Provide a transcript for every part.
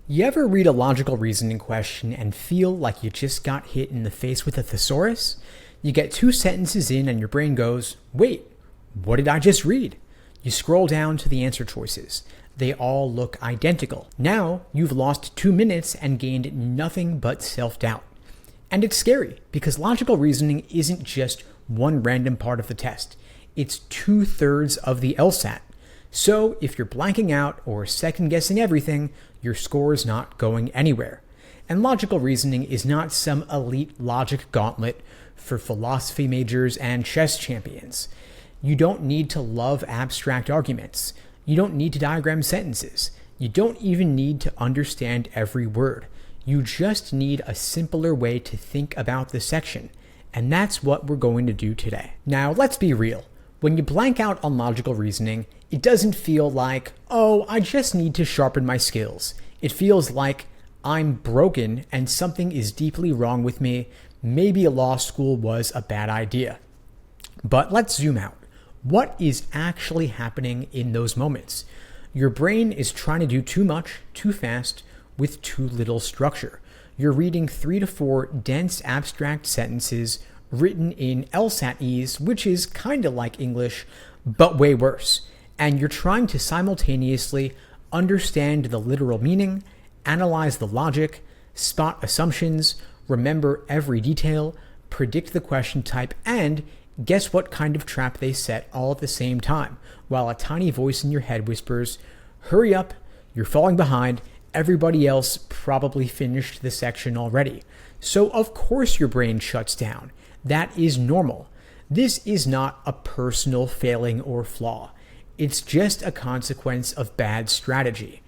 You ever read a logical reasoning question and feel like you just got hit in the face with a thesaurus? You get two sentences in and your brain goes, wait, what did I just read? You scroll down to the answer choices. They all look identical. Now you've lost 2 minutes and gained nothing but self-doubt. And it's scary because logical reasoning isn't just one random part of the test. It's 2/3 of the LSAT. So if you're blanking out or second-guessing everything, your score is not going anywhere. And logical reasoning is not some elite logic gauntlet for philosophy majors and chess champions. You don't need to love abstract arguments. You don't need to diagram sentences. You don't even need to understand every word. You just need a simpler way to think about the section. And that's what we're going to do today. Now, let's be real. When you blank out on logical reasoning, it doesn't feel like, oh, I just need to sharpen my skills. It feels like I'm broken and something is deeply wrong with me. Maybe a law school was a bad idea. But let's zoom out. What is actually happening in those moments? Your brain is trying to do too much, too fast, with too little structure. You're reading 3 to 4 dense abstract sentences written in LSATese, which is kind of like English, but way worse. And you're trying to simultaneously understand the literal meaning, analyze the logic, spot assumptions, remember every detail, predict the question type, and guess what kind of trap they set all at the same time, while a tiny voice in your head whispers, hurry up, you're falling behind, everybody else probably finished the section already. So of course your brain shuts down. That is normal. This is not a personal failing or flaw. It's just a consequence of bad strategy.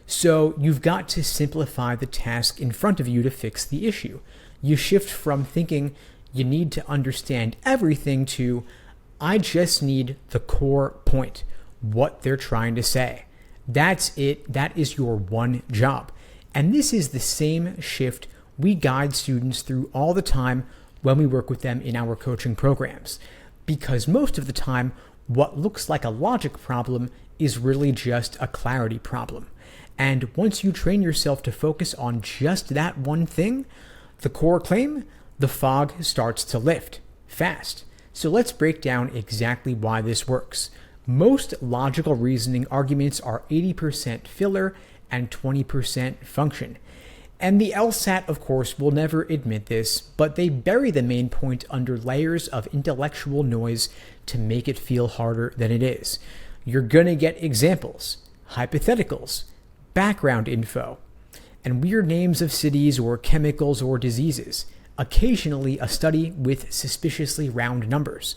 So you've got to simplify the task in front of you to fix the issue. You shift from thinking you need to understand everything to, I just need the core point, what they're trying to say. That's it. That is your one job. And this is the same shift we guide students through all the time when we work with them in our coaching programs. Because most of the time, what looks like a logic problem is really just a clarity problem. And once you train yourself to focus on just that one thing, the core claim, the fog starts to lift fast. So let's break down exactly why this works. Most logical reasoning arguments are 80% filler and 20% function. And the LSAT, of course, will never admit this, but they bury the main point under layers of intellectual noise to make it feel harder than it is. You're going to get examples, hypotheticals, background info, and weird names of cities or chemicals or diseases. Occasionally, a study with suspiciously round numbers.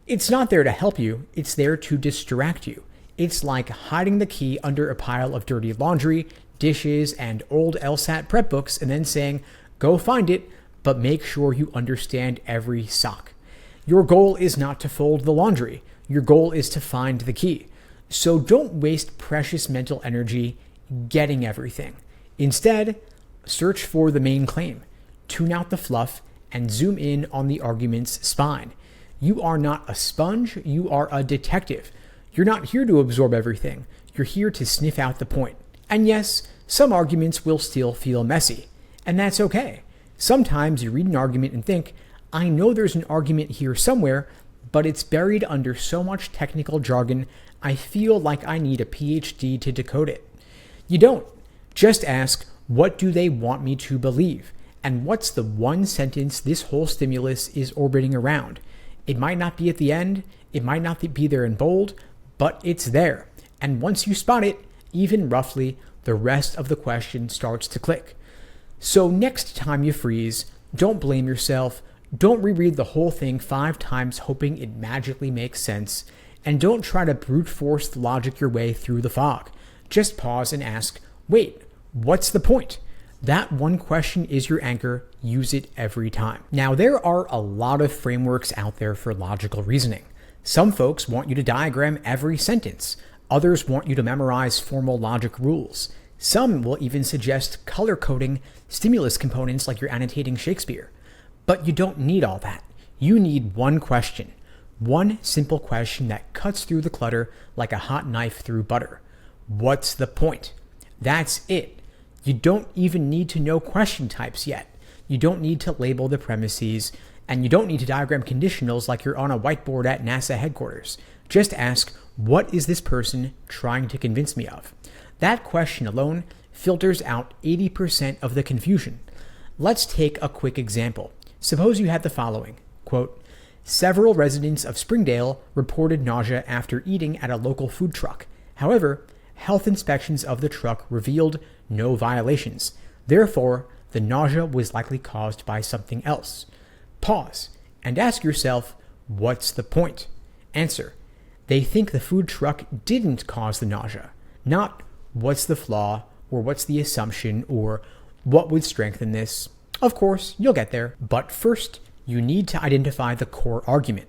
It's not there to help you, it's there to distract you. It's like hiding the key under a pile of dirty laundry, dishes, and old LSAT prep books and then saying, go find it, but make sure you understand every sock. Your goal is not to fold the laundry. Your goal is to find the key. So don't waste precious mental energy getting everything. Instead, search for the main claim, tune out the fluff, and zoom in on the argument's spine. You are not a sponge, you are a detective. You're not here to absorb everything. You're here to sniff out the point. And yes, some arguments will still feel messy, and that's okay. Sometimes you read an argument and think, I know there's an argument here somewhere, but it's buried under so much technical jargon, I feel like I need a PhD to decode it. You don't. Just ask, what do they want me to believe? And what's the one sentence this whole stimulus is orbiting around? It might not be at the end, it might not be there in bold, but it's there. And once you spot it, even roughly, the rest of the question starts to click. So next time you freeze, don't blame yourself, don't reread the whole thing 5 times hoping it magically makes sense, and don't try to brute force logic your way through the fog. Just pause and ask, wait, what's the point? That one question is your anchor. Use it every time. Now, there are a lot of frameworks out there for logical reasoning. Some folks want you to diagram every sentence. Others want you to memorize formal logic rules. Some will even suggest color coding stimulus components like you're annotating Shakespeare. But you don't need all that. You need one question. One simple question that cuts through the clutter like a hot knife through butter. What's the point? That's it. You don't even need to know question types yet. You don't need to label the premises, and you don't need to diagram conditionals like you're on a whiteboard at NASA headquarters. Just ask, what is this person trying to convince me of? That question alone filters out 80% of the confusion. Let's take a quick example. Suppose you had the following, quote, several residents of Springdale reported nausea after eating at a local food truck. However, health inspections of the truck revealed no violations. Therefore, the nausea was likely caused by something else. Pause and ask yourself, what's the point? Answer, they think the food truck didn't cause the nausea, not what's the flaw or what's the assumption or what would strengthen this. Of course, you'll get there, but first, you need to identify the core argument,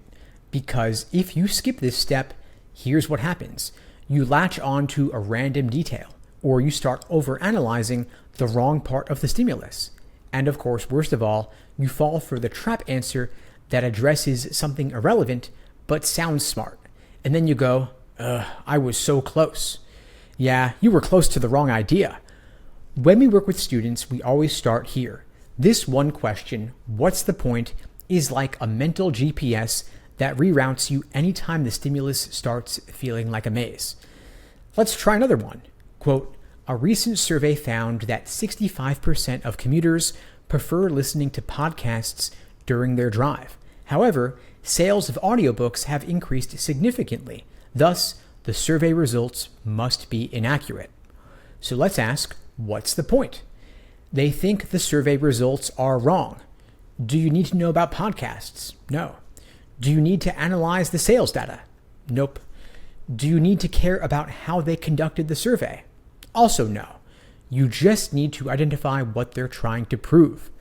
because if you skip this step, here's what happens. You latch on to a random detail, or you start overanalyzing the wrong part of the stimulus. And of course, worst of all, you fall for the trap answer that addresses something irrelevant but sounds smart. And then you go, I was so close. Yeah, you were close to the wrong idea. When we work with students, we always start here. This one question, what's the point, is like a mental GPS that reroutes you anytime the stimulus starts feeling like a maze. Let's try another one. Quote, a recent survey found that 65% of commuters prefer listening to podcasts during their drive. However, sales of audiobooks have increased significantly. Thus, the survey results must be inaccurate. So let's ask, what's the point? They think the survey results are wrong. Do you need to know about podcasts? No. Do you need to analyze the sales data? Nope. Do you need to care about how they conducted the survey? Also no. You just need to identify what they're trying to prove.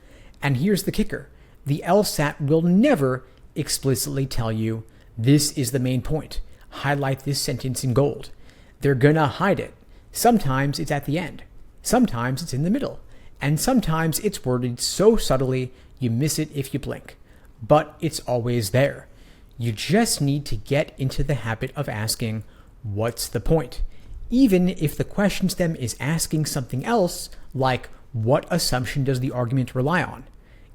And here's the kicker. The LSAT will never explicitly tell you, this is the main point. Highlight this sentence in gold. They're gonna hide it. Sometimes it's at the end. Sometimes it's in the middle. And sometimes it's worded so subtly you miss it if you blink. But it's always there. You just need to get into the habit of asking, what's the point? Even if the question stem is asking something else, like what assumption does the argument rely on?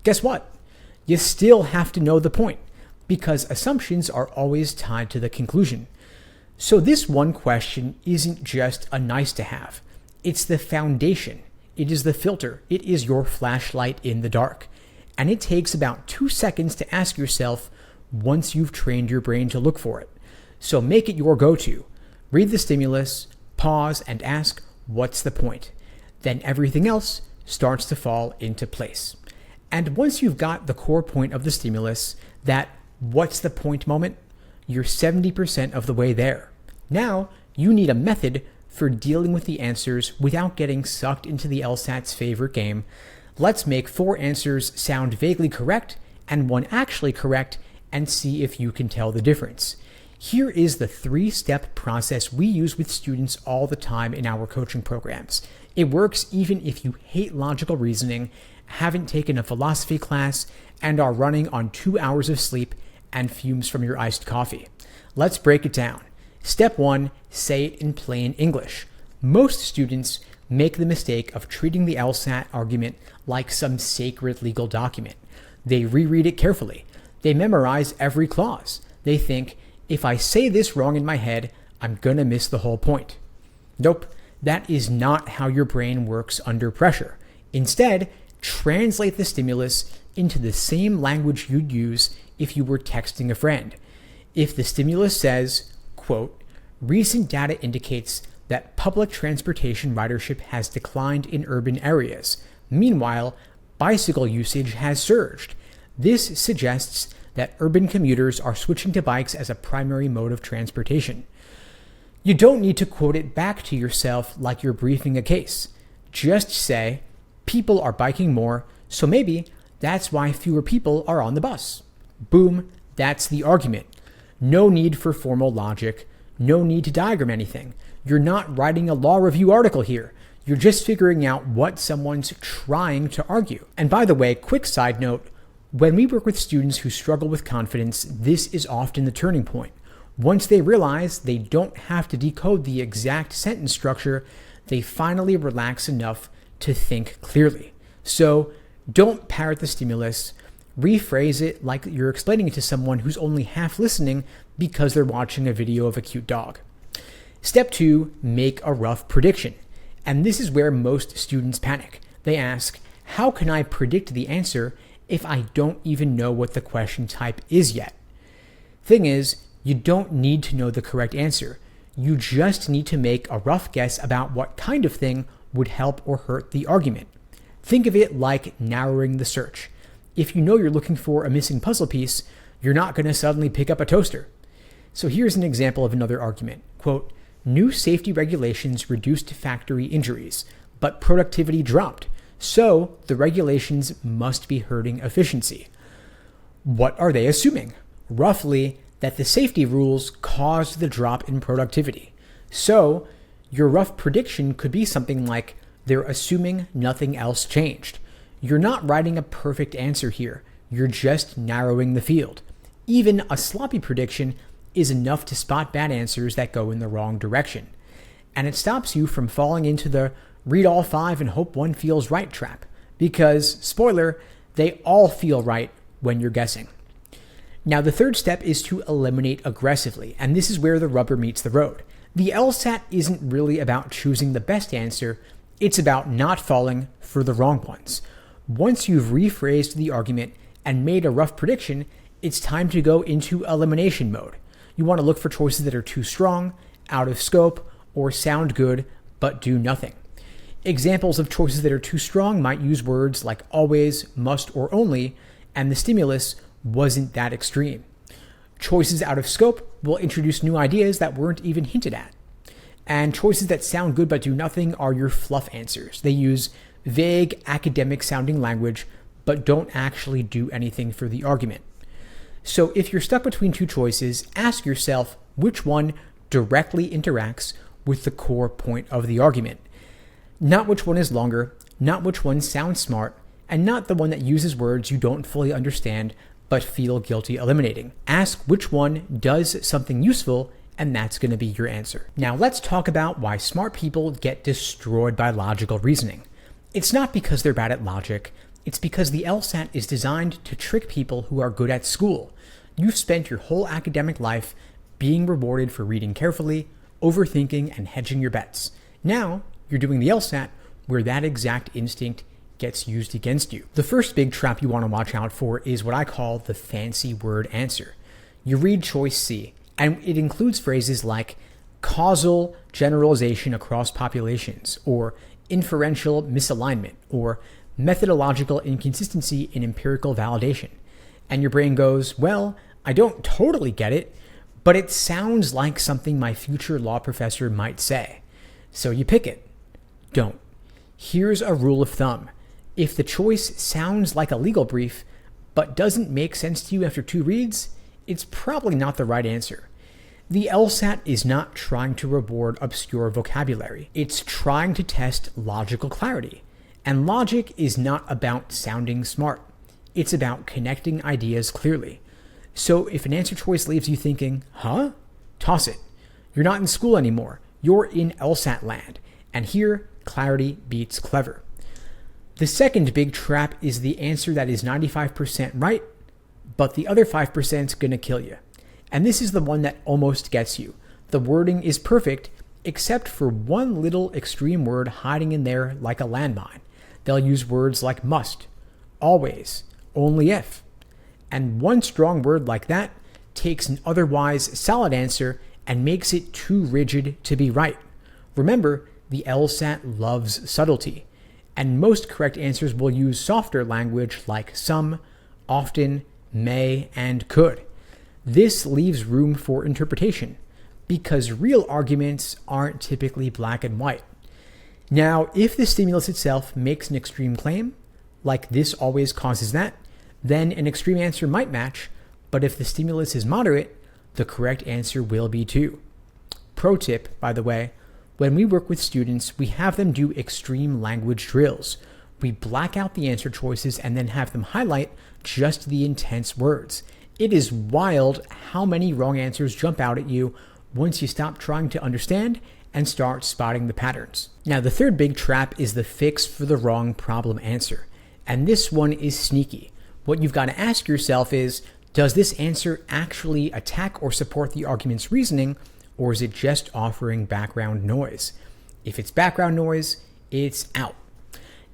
Guess what? You still have to know the point, because assumptions are always tied to the conclusion. So this one question isn't just a nice to have. It's the foundation. It is the filter. It is your flashlight in the dark. And it takes about 2 seconds to ask yourself once you've trained your brain to look for it. So make it your go-to. Read the stimulus, pause, and ask, what's the point? Then everything else starts to fall into place. And once you've got the core point of the stimulus, that what's the point moment, you're 70% of the way there. Now, you need a method for dealing with the answers without getting sucked into the LSAT's favorite game. Let's make 4 answers sound vaguely correct and 1 actually correct and see if you can tell the difference. Here is the 3-step process we use with students all the time in our coaching programs. It works even if you hate logical reasoning, haven't taken a philosophy class, and are running on 2 hours of sleep and fumes from your iced coffee. Let's break it down. Step 1, say it in plain English. Most students make the mistake of treating the LSAT argument like some sacred legal document. They reread it carefully. They memorize every clause. They think, if I say this wrong in my head, I'm gonna miss the whole point. Nope, that is not how your brain works under pressure. Instead, translate the stimulus into the same language you'd use if you were texting a friend. If the stimulus says, quote, recent data indicates that public transportation ridership has declined in urban areas. Meanwhile, bicycle usage has surged. This suggests that urban commuters are switching to bikes as a primary mode of transportation. You don't need to quote it back to yourself like you're briefing a case. Just say, people are biking more, so maybe that's why fewer people are on the bus. Boom, that's the argument. No need for formal logic. No need to diagram anything. You're not writing a law review article here. You're just figuring out what someone's trying to argue. And by the way, quick side note, when we work with students who struggle with confidence, this is often the turning point. Once they realize they don't have to decode the exact sentence structure, they finally relax enough to think clearly. So don't parrot the stimulus. Rephrase it like you're explaining it to someone who's only half listening because they're watching a video of a cute dog. Step 2, make a rough prediction. And this is where most students panic. They ask, how can I predict the answer if I don't even know what the question type is yet? Thing is, you don't need to know the correct answer. You just need to make a rough guess about what kind of thing would help or hurt the argument. Think of it like narrowing the search. If you know you're looking for a missing puzzle piece, you're not going to suddenly pick up a toaster. So here's an example of another argument. Quote, new safety regulations reduced factory injuries, but productivity dropped. So the regulations must be hurting efficiency. What are they assuming? Roughly, that the safety rules caused the drop in productivity. So your rough prediction could be something like, they're assuming nothing else changed. You're not writing a perfect answer here. You're just narrowing the field. Even a sloppy prediction is enough to spot bad answers that go in the wrong direction. And it stops you from falling into the read all 5 and hope one feels right trap. Because, spoiler, they all feel right when you're guessing. Now, the third step is to eliminate aggressively, and this is where the rubber meets the road. The LSAT isn't really about choosing the best answer, it's about not falling for the wrong ones. Once you've rephrased the argument and made a rough prediction, it's time to go into elimination mode. You want to look for choices that are too strong, out of scope, or sound good, but do nothing. Examples of choices that are too strong might use words like always, must, or only, and the stimulus wasn't that extreme. Choices out of scope will introduce new ideas that weren't even hinted at. And choices that sound good but do nothing are your fluff answers. They use vague, academic-sounding language, but don't actually do anything for the argument. So if you're stuck between two choices, ask yourself which one directly interacts with the core point of the argument. Not which one is longer, not which one sounds smart, and not the one that uses words you don't fully understand but feel guilty eliminating. Ask which one does something useful, and that's going to be your answer. Now let's talk about why smart people get destroyed by logical reasoning. It's not because they're bad at logic, it's because the LSAT is designed to trick people who are good at school. You've spent your whole academic life being rewarded for reading carefully, overthinking, and hedging your bets. Now, you're doing the LSAT where that exact instinct gets used against you. The first big trap you want to watch out for is what I call the fancy word answer. You read choice C, and it includes phrases like causal generalization across populations, or inferential misalignment, or methodological inconsistency in empirical validation. And your brain goes, well, I don't totally get it, but it sounds like something my future law professor might say. So you pick it. Don't. Here's a rule of thumb. If the choice sounds like a legal brief, but doesn't make sense to you after 2 reads, it's probably not the right answer. The LSAT is not trying to reward obscure vocabulary. It's trying to test logical clarity. And logic is not about sounding smart. It's about connecting ideas clearly. So if an answer choice leaves you thinking, huh? Toss it. You're not in school anymore. You're in LSAT land. And here, clarity beats clever. The second big trap is the answer that is 95% right, but the other 5% is going to kill you. And this is the one that almost gets you. The wording is perfect, except for one little extreme word hiding in there like a landmine. They'll use words like must, always, only if. And one strong word like that takes an otherwise solid answer and makes it too rigid to be right. Remember, the LSAT loves subtlety, and most correct answers will use softer language like some, often, may, and could. This leaves room for interpretation, because real arguments aren't typically black and white. Now, if the stimulus itself makes an extreme claim, like this always causes that, then an extreme answer might match, but if the stimulus is moderate, the correct answer will be too. Pro tip, by the way, when we work with students, we have them do extreme language drills. We black out the answer choices and then have them highlight just the intense words. It is wild how many wrong answers jump out at you once you stop trying to understand and start spotting the patterns. Now, the third big trap is the fix for the wrong problem answer. And this one is sneaky. What you've got to ask yourself is, does this answer actually attack or support the argument's reasoning, or is it just offering background noise? If it's background noise, it's out.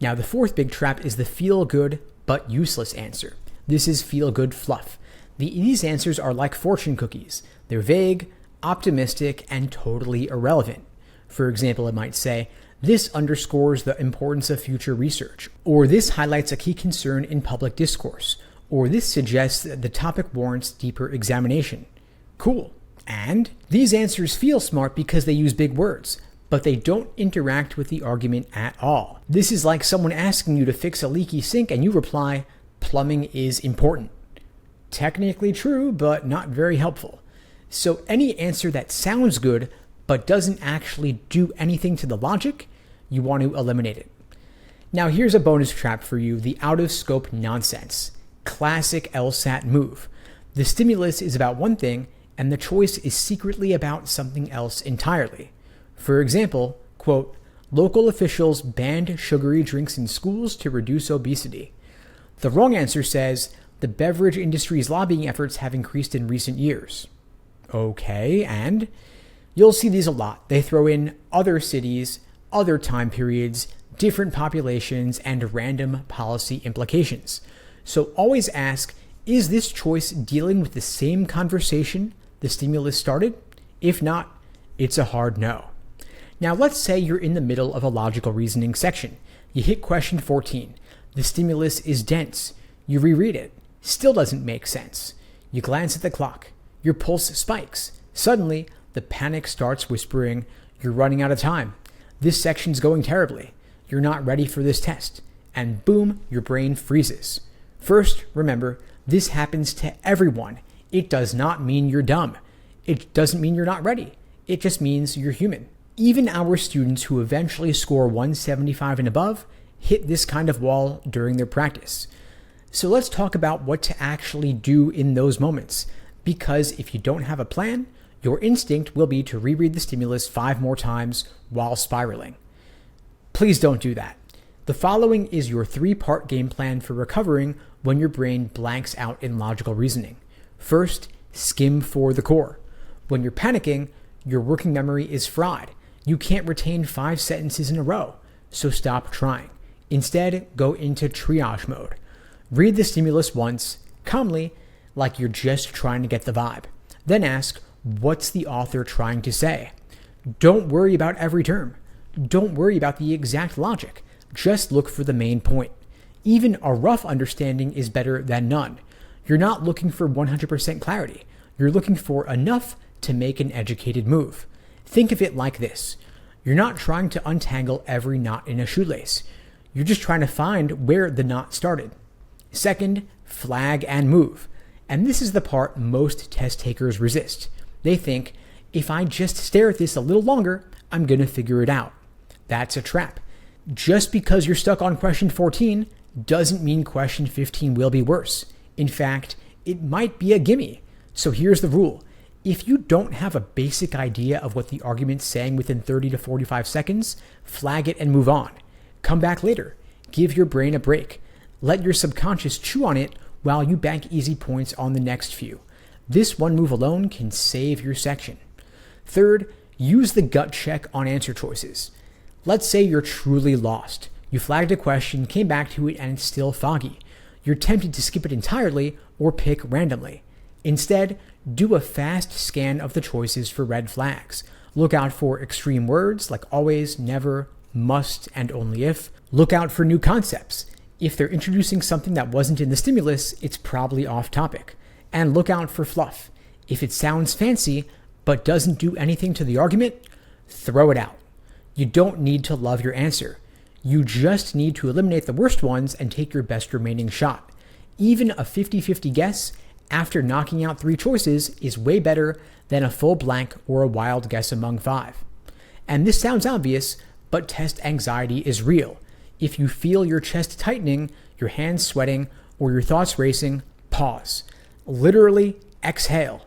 Now, the fourth big trap is the feel-good but useless answer. This is feel-good fluff. These answers are like fortune cookies. They're vague, optimistic, and totally irrelevant. For example, it might say, this underscores the importance of future research, or this highlights a key concern in public discourse, or this suggests that the topic warrants deeper examination. Cool. And these answers feel smart because they use big words, but they don't interact with the argument at all. This is like someone asking you to fix a leaky sink and you reply, plumbing is important. Technically true, but not very helpful. So any answer that sounds good, but doesn't actually do anything to the logic, you want to eliminate it. Now here's a bonus trap for you, the out-of-scope nonsense. Classic LSAT move. The stimulus is about one thing, and the choice is secretly about something else entirely. For example, quote, local officials banned sugary drinks in schools to reduce obesity. The wrong answer says, the beverage industry's lobbying efforts have increased in recent years. Okay, and you'll see these a lot. They throw in other cities, other time periods, different populations, and random policy implications. So always ask, is this choice dealing with the same conversation the stimulus started? If not, it's a hard no. Now let's say you're in the middle of a logical reasoning section. You hit question 14. The stimulus is dense. You reread it. Still doesn't make sense. You glance at the clock. Your pulse spikes. Suddenly, the panic starts whispering, you're running out of time. This section's going terribly. You're not ready for this test. And boom, your brain freezes. First, remember, this happens to everyone. It does not mean you're dumb. It doesn't mean you're not ready. It just means you're human. Even our students who eventually score 175 and above hit this kind of wall during their practice. So let's talk about what to actually do in those moments. Because if you don't have a plan, your instinct will be to reread the stimulus 5 more times while spiraling. Please don't do that. The following is your 3-part game plan for recovering when your brain blanks out in logical reasoning. First, skim for the core. When you're panicking, your working memory is fried. You can't retain 5 sentences in a row, so stop trying. Instead, go into triage mode. Read the stimulus once, calmly, like you're just trying to get the vibe. Then ask, what's the author trying to say? Don't worry about every term. Don't worry about the exact logic. Just look for the main point. Even a rough understanding is better than none. You're not looking for 100% clarity. You're looking for enough to make an educated move. Think of it like this. You're not trying to untangle every knot in a shoelace. You're just trying to find where the knot started. Second, flag and move. And this is the part most test takers resist. They think, if I just stare at this a little longer, I'm going to figure it out. That's a trap. Just because you're stuck on question 14 doesn't mean question 15 will be worse. In fact, it might be a gimme. So here's the rule. If you don't have a basic idea of what the argument's saying within 30 to 45 seconds, flag it and move on. Come back later. Give your brain a break. Let your subconscious chew on it while you bank easy points on the next few. This one move alone can save your section. Third, use the gut check on answer choices. Let's say you're truly lost. You flagged a question, came back to it, and it's still foggy. You're tempted to skip it entirely or pick randomly. Instead, do a fast scan of the choices for red flags. Look out for extreme words like always, never, must, and only if. Look out for new concepts. If they're introducing something that wasn't in the stimulus, it's probably off topic. And look out for fluff. If it sounds fancy but doesn't do anything to the argument, throw it out. You don't need to love your answer. You just need to eliminate the worst ones and take your best remaining shot. Even a 50-50 guess after knocking out 3 choices is way better than a full blank or a wild guess among 5. And this sounds obvious, but test anxiety is real. If you feel your chest tightening, your hands sweating, or your thoughts racing, pause. Literally exhale.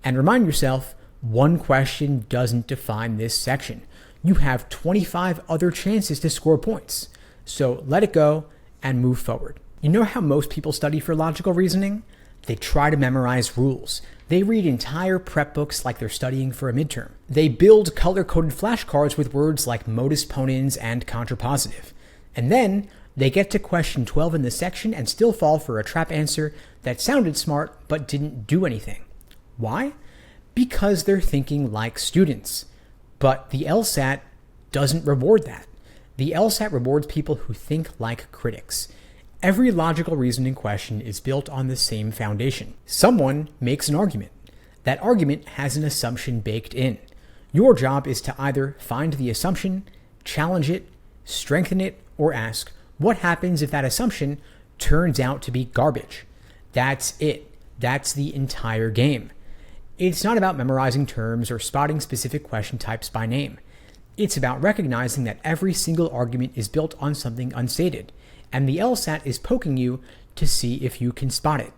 And remind yourself, One question doesn't define this section. You have 25 other chances to score points. So let it go and move forward. You know how most people study for logical reasoning? They try to memorize rules. They read entire prep books like they're studying for a midterm. They build color-coded flashcards with words like modus ponens and contrapositive. And then they get to question 12 in the section and still fall for a trap answer that sounded smart but didn't do anything. Why? Because they're thinking like students. But the LSAT doesn't reward that. The LSAT rewards people who think like critics. Every logical reasoning question is built on the same foundation. Someone makes an argument. That argument has an assumption baked in. Your job is to either find the assumption, challenge it, strengthen it, or ask, what happens if that assumption turns out to be garbage? That's it. That's the entire game. It's not about memorizing terms or spotting specific question types by name. It's about recognizing that every single argument is built on something unstated, and the LSAT is poking you to see if you can spot it.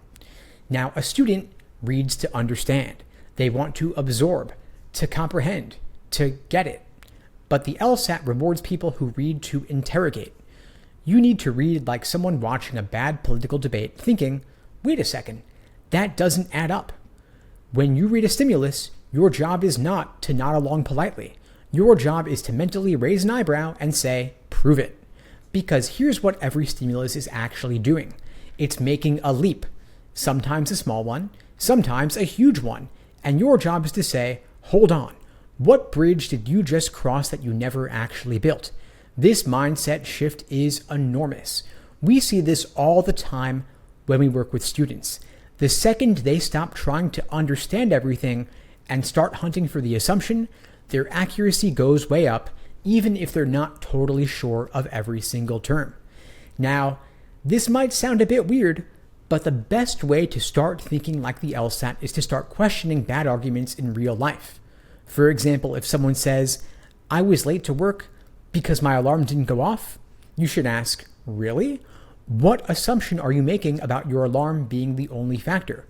Now, a student reads to understand. They want to absorb, to comprehend, to get it. But the LSAT rewards people who read to interrogate. You need to read like someone watching a bad political debate thinking, wait a second, that doesn't add up. When you read a stimulus, your job is not to nod along politely. Your job is to mentally raise an eyebrow and say, prove it. Because here's what every stimulus is actually doing. It's making a leap, sometimes a small one, sometimes a huge one. And your job is to say, hold on, what bridge did you just cross that you never actually built? This mindset shift is enormous. We see this all the time when we work with students. The second they stop trying to understand everything and start hunting for the assumption, their accuracy goes way up, even if they're not totally sure of every single term. Now, this might sound a bit weird, but the best way to start thinking like the LSAT is to start questioning bad arguments in real life. For example, if someone says, I was late to work because my alarm didn't go off, you should ask, really? What assumption are you making about your alarm being the only factor?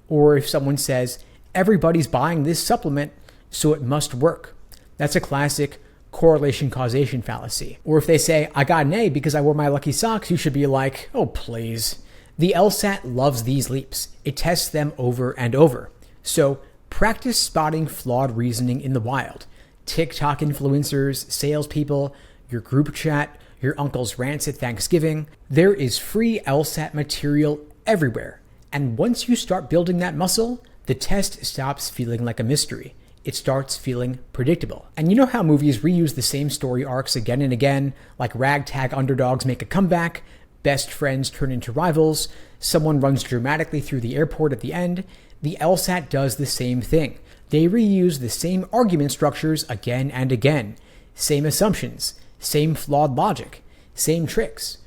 Or if someone says, everybody's buying this supplement, so it must work. That's a classic correlation causation fallacy. Or if they say, I got an A because I wore my lucky socks, you should be like, oh, please. The LSAT loves these leaps. It tests them over and over. So practice spotting flawed reasoning in the wild. TikTok influencers, salespeople, your group chat, your uncle's rants at Thanksgiving. There is free LSAT material everywhere. And once you start building that muscle, the test stops feeling like a mystery. It starts feeling predictable. And you know how movies reuse the same story arcs again and again, like ragtag underdogs make a comeback, best friends turn into rivals, someone runs dramatically through the airport at the end? The LSAT does the same thing. They reuse the same argument structures again and again, same assumptions, same flawed logic, same tricks.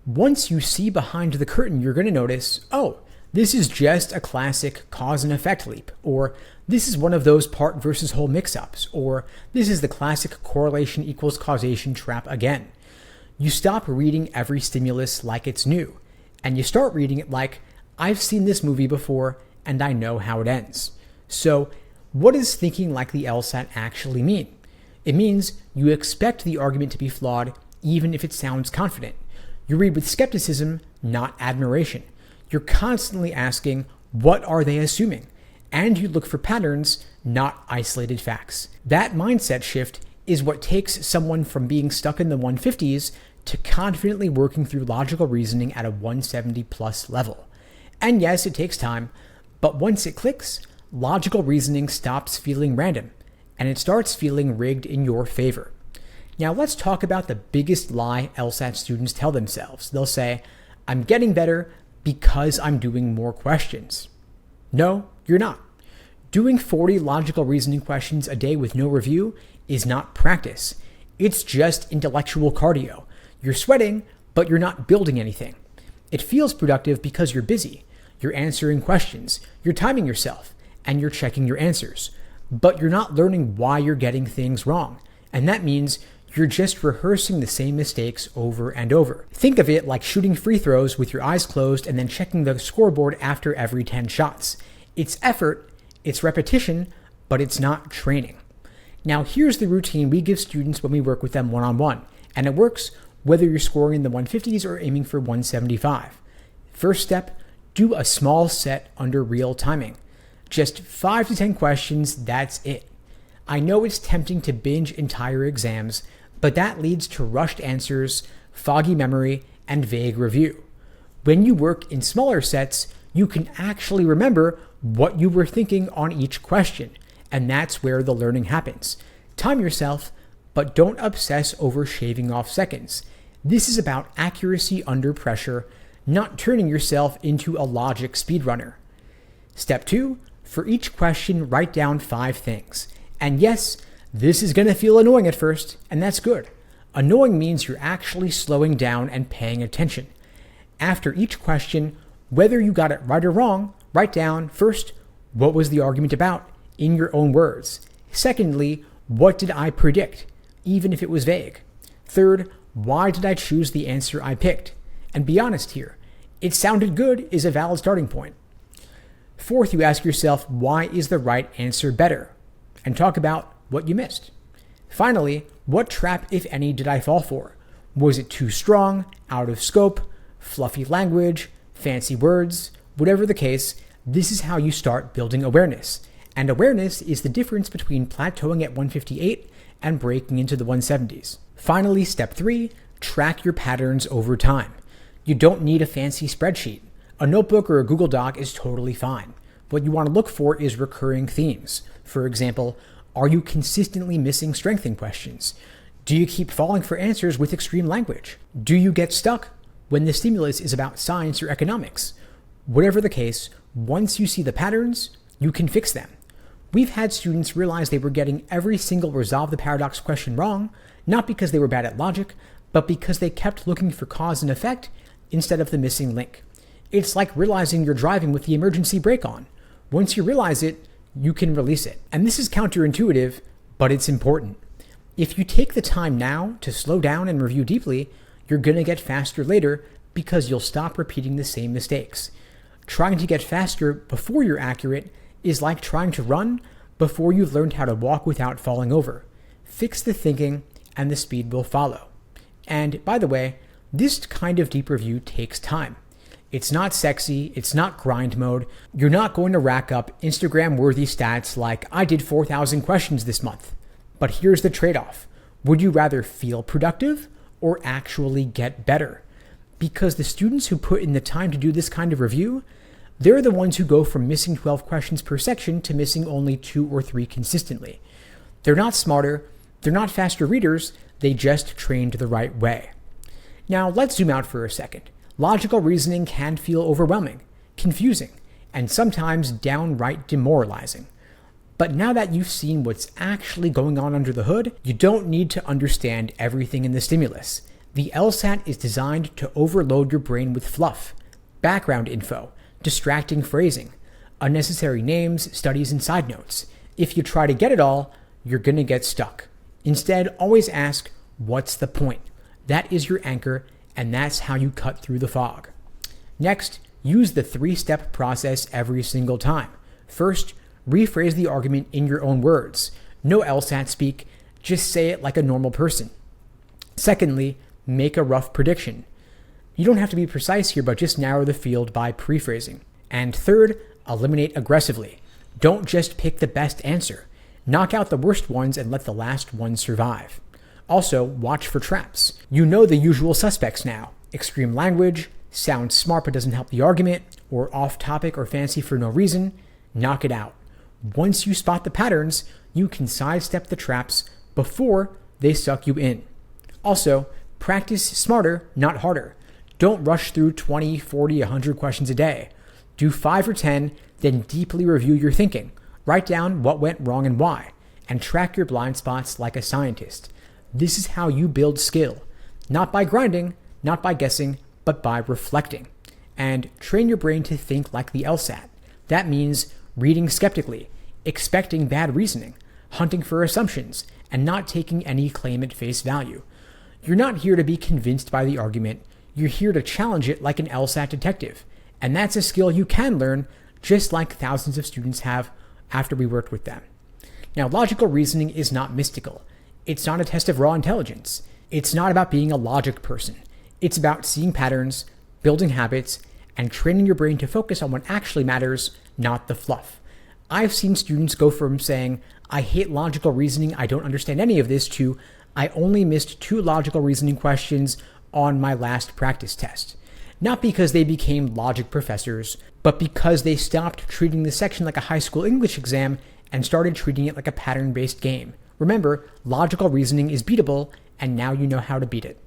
Once you see behind the curtain, you're going to notice, oh, this is just a classic cause and effect leap, or this is one of those part versus whole mix-ups, or this is the classic correlation equals causation trap again. You stop reading every stimulus like it's new, and you start reading it like, I've seen this movie before, and I know how it ends. So, what does thinking like the LSAT actually mean? It means you expect the argument to be flawed, even if it sounds confident. You read with skepticism, not admiration. You're constantly asking, what are they assuming? And you look for patterns, not isolated facts. That mindset shift is what takes someone from being stuck in the 150s to confidently working through logical reasoning at a 170 plus level. And yes, it takes time, but once it clicks, logical reasoning stops feeling random, and it starts feeling rigged in your favor. Now let's talk about the biggest lie LSAT students tell themselves. They'll say, I'm getting better because I'm doing more questions. No, you're not. Doing 40 logical reasoning questions a day with no review is not practice. It's just intellectual cardio. You're sweating, but you're not building anything. It feels productive because you're busy. You're answering questions, you're timing yourself, and you're checking your answers. But you're not learning why you're getting things wrong. And that means you're just rehearsing the same mistakes over and over. Think of it like shooting free throws with your eyes closed and then checking the scoreboard after every 10 shots. It's effort, it's repetition, but it's not training. Now, here's the routine we give students when we work with them one-on-one, and it works whether you're scoring in the 150s or aiming for 175. First step, do a small set under real timing. Just 5 to 10 questions, that's it. I know it's tempting to binge entire exams, but that leads to rushed answers, foggy memory, and vague review. When you work in smaller sets, you can actually remember what you were thinking on each question, and that's where the learning happens. Time yourself, but don't obsess over shaving off seconds. This is about accuracy under pressure, not turning yourself into a logic speedrunner. Step 2, for each question, write down 5 things. And yes, this is going to feel annoying at first, and that's good. Annoying means you're actually slowing down and paying attention. After each question, whether you got it right or wrong, write down first, what was the argument about, in your own words. Secondly, what did I predict, even if it was vague. Third, why did I choose the answer I picked? And be honest here. It sounded good is a valid starting point. Fourth, you ask yourself, why is the right answer better? And talk about what you missed. Finally, what trap, if any, did I fall for? Was it too strong, out of scope, fluffy language, fancy words? Whatever the case, this is how you start building awareness. And awareness is the difference between plateauing at 158 and breaking into the 170s. Finally, step 3, track your patterns over time. You don't need a fancy spreadsheet. A notebook or a Google Doc is totally fine. What you want to look for is recurring themes. For example, are you consistently missing strengthening questions? Do you keep falling for answers with extreme language? Do you get stuck when the stimulus is about science or economics? Whatever the case, once you see the patterns, you can fix them. We've had students realize they were getting every single resolve the paradox question wrong, not because they were bad at logic, but because they kept looking for cause and effect instead of the missing link. It's like realizing you're driving with the emergency brake on. Once you realize it, you can release it. And this is counterintuitive, but it's important. If you take the time now to slow down and review deeply, you're going to get faster later because you'll stop repeating the same mistakes. Trying to get faster before you're accurate is like trying to run before you've learned how to walk without falling over. Fix the thinking and the speed will follow. And by the way, this kind of deep review takes time. It's not sexy, it's not grind mode. You're not going to rack up Instagram-worthy stats like, I did 4,000 questions this month. But here's the trade-off. Would you rather feel productive or actually get better? Because the students who put in the time to do this kind of review, they're the ones who go from missing 12 questions per section to missing only 2 or 3 consistently. They're not smarter, they're not faster readers, they just trained the right way. Now let's zoom out for a second. Logical reasoning can feel overwhelming, confusing, and sometimes downright demoralizing. But now that you've seen what's actually going on under the hood, you don't need to understand everything in the stimulus. The LSAT is designed to overload your brain with fluff, background info, distracting phrasing, unnecessary names, studies, and side notes. If you try to get it all, you're going to get stuck. Instead, always ask, what's the point? That is your anchor, and that's how you cut through the fog. Next, use the 3-step process every single time. First, rephrase the argument in your own words. No LSAT speak, just say it like a normal person. Secondly, make a rough prediction. You don't have to be precise here, but just narrow the field by prephrasing. And third, eliminate aggressively. Don't just pick the best answer. Knock out the worst ones and let the last one survive. Also, watch for traps. You know the usual suspects now. Extreme language, sounds smart but doesn't help the argument, or off topic or fancy for no reason. Knock it out. Once you spot the patterns, you can sidestep the traps before they suck you in. Also, practice smarter, not harder. Don't rush through 20, 40, 100 questions a day. Do 5 or 10, then deeply review your thinking. Write down what went wrong and why, and track your blind spots like a scientist. This is how you build skill. Not by grinding, not by guessing, but by reflecting. And train your brain to think like the LSAT. That means reading skeptically, expecting bad reasoning, hunting for assumptions, and not taking any claim at face value. You're not here to be convinced by the argument. You're here to challenge it like an LSAT detective. And that's a skill you can learn, just like thousands of students have after we worked with them. Now, logical reasoning is not mystical. It's not a test of raw intelligence. It's not about being a logic person. It's about seeing patterns, building habits, and training your brain to focus on what actually matters, not the fluff. I've seen students go from saying, I hate logical reasoning, I don't understand any of this, to I only missed 2 logical reasoning questions on my last practice test. Not because they became logic professors, but because they stopped treating the section like a high school English exam and started treating it like a pattern-based game. Remember, logical reasoning is beatable, and now you know how to beat it.